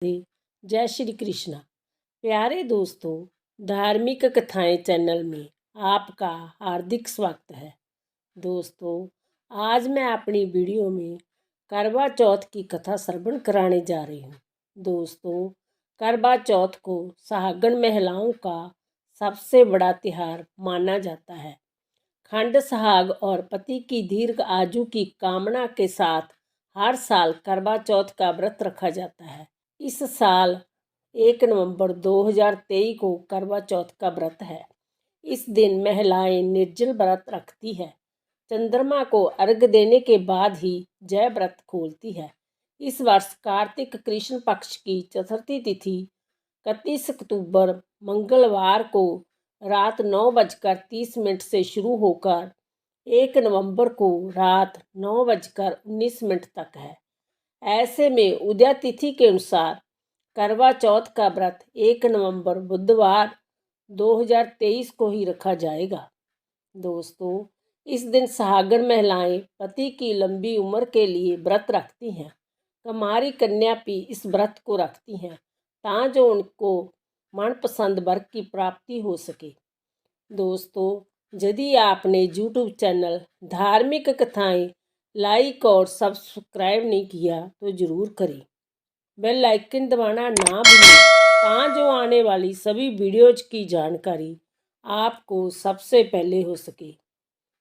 जय श्री कृष्णा। प्यारे दोस्तों, धार्मिक कथाएं चैनल में आपका हार्दिक स्वागत है। दोस्तों, आज मैं अपनी वीडियो में करवा चौथ की कथा श्रवण कराने जा रही हूँ। दोस्तों, करवा चौथ को सुहागन महिलाओं का सबसे बड़ा त्योहार माना जाता है। खंड सुहाग और पति की दीर्घ आयु की कामना के साथ हर साल करवा चौथ का व्रत रखा जाता है। इस साल 1 नवंबर 2023 को करवा चौथ का व्रत है। इस दिन महिलाएं निर्जल व्रत रखती है। चंद्रमा को अर्घ देने के बाद ही जय व्रत खोलती है। इस वर्ष कार्तिक कृष्ण पक्ष की चतुर्थी तिथि 31 अक्टूबर मंगलवार को रात 9:30 से शुरू होकर 1 नवंबर को रात 9:19 तक है। ऐसे में उदय तिथि के अनुसार करवा चौथ का व्रत 1 नवंबर बुधवार 2023 को ही रखा जाएगा। दोस्तों, इस दिन सुहागन महिलाएं पति की लंबी उम्र के लिए व्रत रखती हैं। कुमारी कन्या भी इस व्रत को रखती हैं ताकि उनको मनपसंद वर की प्राप्ति हो सके। दोस्तों, यदि आपने यूट्यूब चैनल धार्मिक कथाएं लाइक और सब्सक्राइब नहीं किया तो ज़रूर करें। बेल आइकन दबाना ना भूलें ताकि आने वाली सभी वीडियोज की जानकारी आपको सबसे पहले हो सके।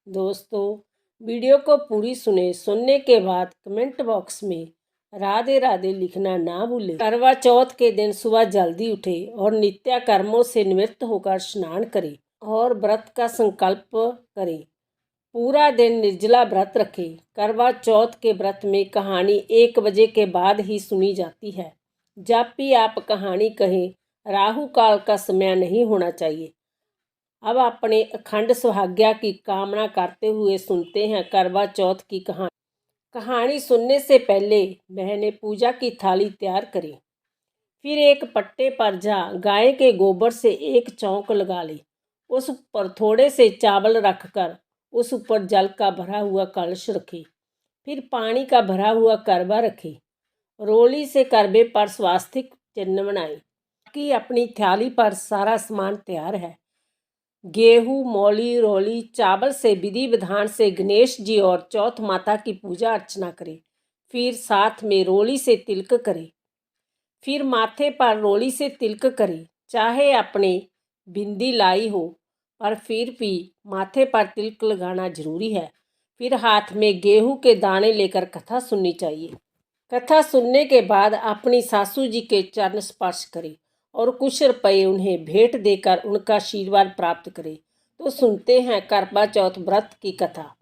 दोस्तों, वीडियो को पूरी सुनने के बाद कमेंट बॉक्स में राधे राधे लिखना ना भूलें। करवा चौथ के दिन सुबह जल्दी उठे और नित्य कर्मों से निवृत्त होकर स्नान करें और व्रत का संकल्प करें। पूरा दिन निर्जला व्रत रखें। करवा चौथ के व्रत में कहानी 1 बजे के बाद ही सुनी जाती है। जब भी आप कहानी कहें, राहु काल का समय नहीं होना चाहिए। अब अपने अखंड सौभाग्य की कामना करते हुए सुनते हैं करवा चौथ की कहानी। कहानी सुनने से पहले बहनें पूजा की थाली तैयार करें। फिर एक पट्टे पर गाय के गोबर से एक चौंक लगा लें। उस पर थोड़े से चावल रखकर उस ऊपर जल का भरा हुआ कलश रखें। फिर पानी का भरा हुआ करवा रखें। रोली से करवे पर स्वास्तिक चिन्ह बनाएं। कि अपनी थाली पर सारा सामान तैयार है। गेहूँ, मौली, रोली, चावल से विधि विधान से गणेश जी और चौथ माता की पूजा अर्चना करें। फिर साथ में रोली से तिलक करें। फिर माथे पर रोली से तिलक करें। चाहे अपने बिंदी लाई हो पर फिर भी माथे पर तिलक लगाना जरूरी है। फिर हाथ में गेहूं के दाने लेकर कथा सुननी चाहिए। कथा सुनने के बाद अपनी सासू जी के चरण स्पर्श करें और कुछ रुपये उन्हें भेंट देकर उनका आशीर्वाद प्राप्त करें। तो सुनते हैं करवा चौथ व्रत की कथा।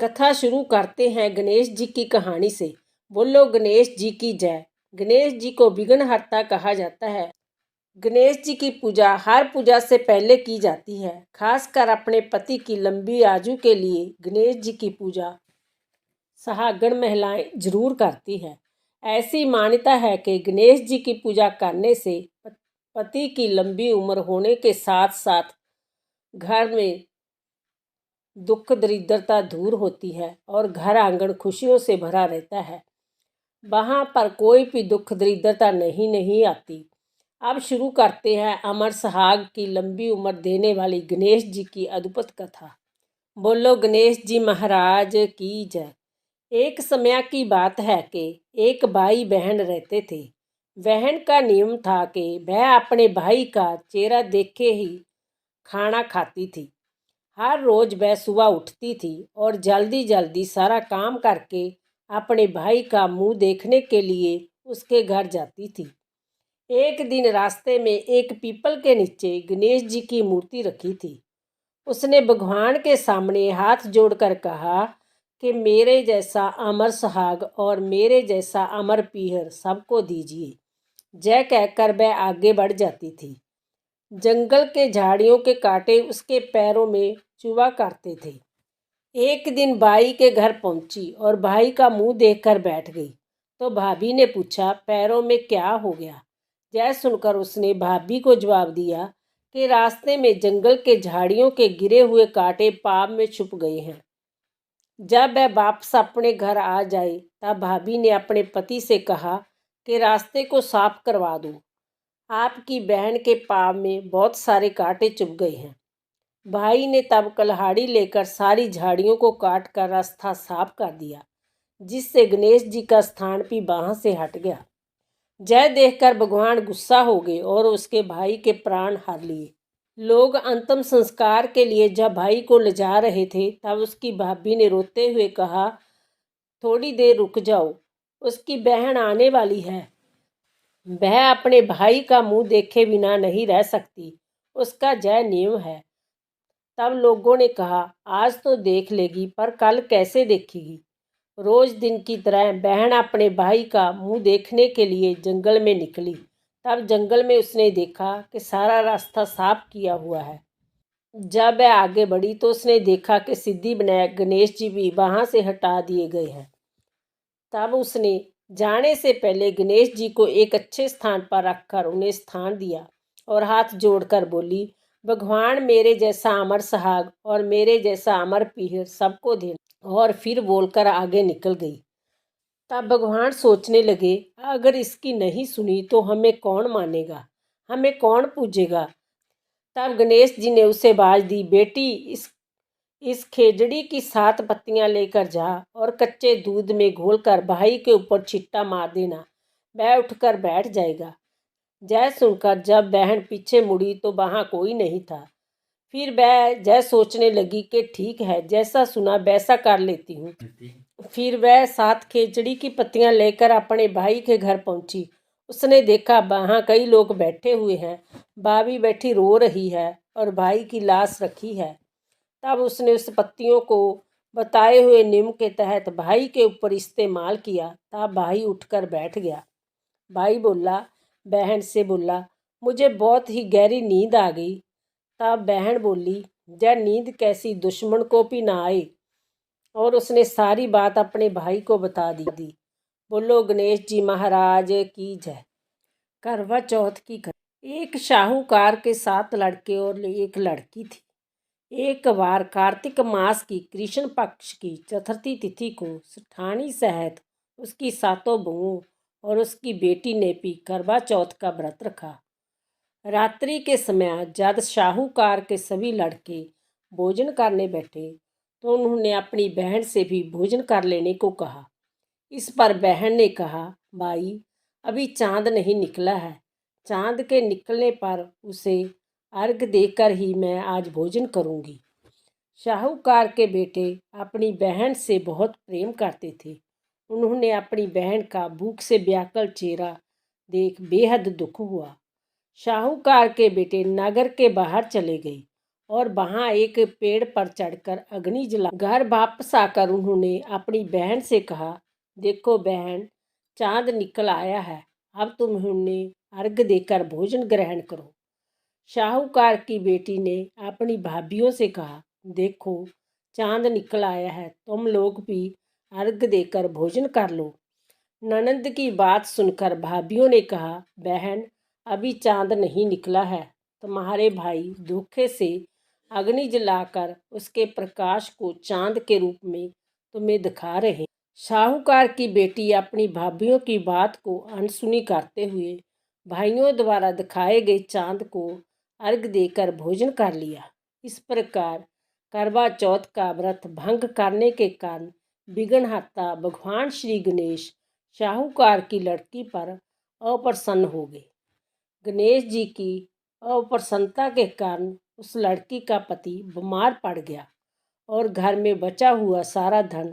कथा शुरू करते हैं गणेश जी की कहानी से। बोलो गणेश जी की जय। गणेश जी को विघ्नहर्ता कहा जाता है। गणेश जी की पूजा हर पूजा से पहले की जाती है। खासकर अपने पति की लंबी आयु के लिए गणेश जी की पूजा सुहागन महिलाएं जरूर करती है। ऐसी मान्यता है कि गणेश जी की पूजा करने से पति की लंबी उम्र होने के साथ साथ घर में दुख दरिद्रता दूर होती है और घर आंगन खुशियों से भरा रहता है। वहाँ पर कोई भी दुख दरिद्रता नहीं आती। अब शुरू करते हैं अमर सुहाग की लंबी उम्र देने वाली गणेश जी की अद्भुत कथा। बोलो गणेश जी महाराज की जय। एक समय की बात है कि एक भाई बहन रहते थे। बहन का नियम था कि वह अपने भाई का चेहरा देखे ही खाना खाती थी। हर रोज वह सुबह उठती थी और जल्दी जल्दी सारा काम करके अपने भाई का मुंह देखने के लिए उसके घर जाती थी। एक दिन रास्ते में एक पीपल के नीचे गणेश जी की मूर्ति रखी थी। उसने भगवान के सामने हाथ जोड़कर कहा कि मेरे जैसा अमर सुहाग और मेरे जैसा अमर पीहर सबको दीजिए। जय कहकर वह आगे बढ़ जाती थी। जंगल के झाड़ियों के कांटे उसके पैरों में चुभा करते थे। एक दिन भाई के घर पहुंची और भाई का मुंह देखकर बैठ गई। तो भाभी ने पूछा, पैरों में क्या हो गया? यह सुनकर उसने भाभी को जवाब दिया कि रास्ते में जंगल के झाड़ियों के गिरे हुए कांटे पाँव में छुप गए हैं। जब वह वापस अपने घर आ जाए तब भाभी ने अपने पति से कहा कि रास्ते को साफ करवा दो। आपकी बहन के पाँव में बहुत सारे कांटे चुभ गए हैं। भाई ने तब कुल्हाड़ी लेकर सारी झाड़ियों को काट कर रास्ता साफ कर दिया, जिससे गणेश जी का स्थान भी वहाँ से हट गया। जय देखकर भगवान गुस्सा हो गए और उसके भाई के प्राण हर लिए। लोग अंतिम संस्कार के लिए जब भाई को ले जा रहे थे, तब उसकी भाभी ने रोते हुए कहा, थोड़ी देर रुक जाओ, उसकी बहन आने वाली है। वह अपने भाई का मुंह देखे बिना नहीं रह सकती, उसका जय नियम है। तब लोगों ने कहा, आज तो देख लेगी, पर कल कैसे देखेगी। रोज दिन की तरह बहन अपने भाई का मुंह देखने के लिए जंगल में निकली। तब जंगल में उसने देखा कि सारा रास्ता साफ किया हुआ है। जब वह आगे बढ़ी तो उसने देखा कि सिद्धिविनायक गणेश जी भी वहां से हटा दिए गए हैं। तब उसने जाने से पहले गणेश जी को एक अच्छे स्थान पर रखकर उन्हें स्थान दिया और हाथ जोड़कर बोली, भगवान मेरे जैसा अमर सुहाग और मेरे जैसा अमर पीहर सबको देना। और फिर बोलकर आगे निकल गई। तब भगवान सोचने लगे, अगर इसकी नहीं सुनी तो हमें कौन मानेगा, हमें कौन पूजेगा। तब गणेश जी ने उसे आवाज दी, बेटी इस खेजड़ी की 7 पत्तियां लेकर जा और कच्चे दूध में घोलकर भाई के ऊपर छिट्टा मार देना, वह उठकर बैठ जाएगा। जय सुनकर जब बहन पीछे मुड़ी तो वहां कोई नहीं था। फिर वह जय सोचने लगी कि ठीक है, जैसा सुना वैसा कर लेती हूँ। फिर वह 7 खेजड़ी की पत्तियां लेकर अपने भाई के घर पहुंची। उसने देखा वहां कई लोग बैठे हुए हैं, भाभी बैठी रो रही है और भाई की लाश रखी है। तब उसने उस पत्तियों को बताए हुए नियम के तहत भाई के ऊपर इस्तेमाल किया। तब भाई उठकर बैठ गया। भाई बोला, बहन से बोला, मुझे बहुत ही गहरी नींद आ गई। तब बहन बोली, यह नींद कैसी, दुश्मन को भी ना आए। और उसने सारी बात अपने भाई को बता दी। बोलो गणेश जी महाराज की जय। करवा चौथ की एक शाहूकार के 7 लड़के और एक लड़की थी। एक बार कार्तिक मास की कृष्ण पक्ष की चतुर्थी तिथि को सेठानी सहित उसकी 7 बहुओं और उसकी बेटी ने भी करवा चौथ का व्रत रखा। रात्रि के समय जब शाहूकार के सभी लड़के भोजन करने बैठे तो उन्होंने अपनी बहन से भी भोजन कर लेने को कहा। इस पर बहन ने कहा, भाई अभी चांद नहीं निकला है, चांद के निकलने पर उसे अर्घ देकर ही मैं आज भोजन करूंगी। शाहूकार के बेटे अपनी बहन से बहुत प्रेम करते थे। उन्होंने अपनी बहन का भूख से व्याकुल चेहरा देख बेहद दुख हुआ। शाहूकार के बेटे नगर के बाहर चले गए और वहां एक पेड़ पर चढ़कर अग्नि जला। घर वापस आकर उन्होंने अपनी बहन से कहा, देखो बहन, चांद निकल आया है, अब तुम उन्हें अर्घ देकर भोजन ग्रहण करो। शाहूकार की बेटी ने अपनी भाभियों से कहा, देखो चांद निकल आया है, तुम लोग भी अर्घ देकर भोजन कर लो। ननंद की बात सुनकर भाभियों ने कहा, बहन अभी चांद नहीं निकला है, तुम्हारे भाई धोखे से अग्नि जलाकर उसके प्रकाश को चांद के रूप में तुम्हें दिखा रहे। शाहूकार की बेटी अपनी भाभियों की बात को अनसुनी करते हुए भाइयों द्वारा दिखाए गए चांद को अर्घ देकर भोजन कर लिया। इस प्रकार करवा चौथ का व्रत भंग करने के कारण विघ्नहर्ता भगवान श्री गणेश शाहूकार की लड़की पर अप्रसन्न हो गए। गणेश जी की अप्रसन्नता के कारण उस लड़की का पति बीमार पड़ गया और घर में बचा हुआ सारा धन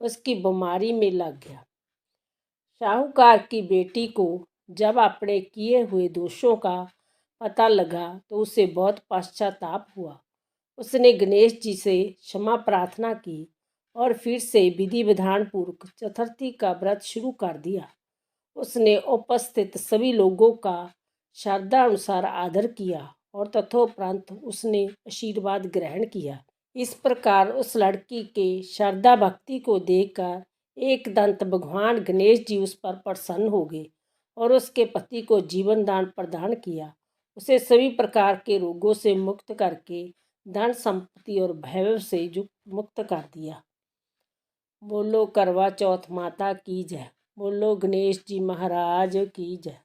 उसकी बीमारी में लग गया। शाहूकार की बेटी को जब अपने किए हुए दोषों का पता लगा तो उसे बहुत पश्चाताप हुआ। उसने गणेश जी से क्षमा प्रार्थना की और फिर से विधि विधान पूर्वक चतुर्थी का व्रत शुरू कर दिया। उसने उपस्थित सभी लोगों का श्रद्धा अनुसार आदर किया और तथोपरांत उसने आशीर्वाद ग्रहण किया। इस प्रकार उस लड़की के श्रद्धा भक्ति को देखकर एक दंत भगवान गणेश जी उस पर प्रसन्न हो गए और उसके पति को जीवन दान प्रदान किया। उसे सभी प्रकार के रोगों से मुक्त करके धन संपत्ति और वैभव से मुक्त कर दिया। बोलो करवा चौथ माता की जय। बोलो गणेश जी महाराज की जय।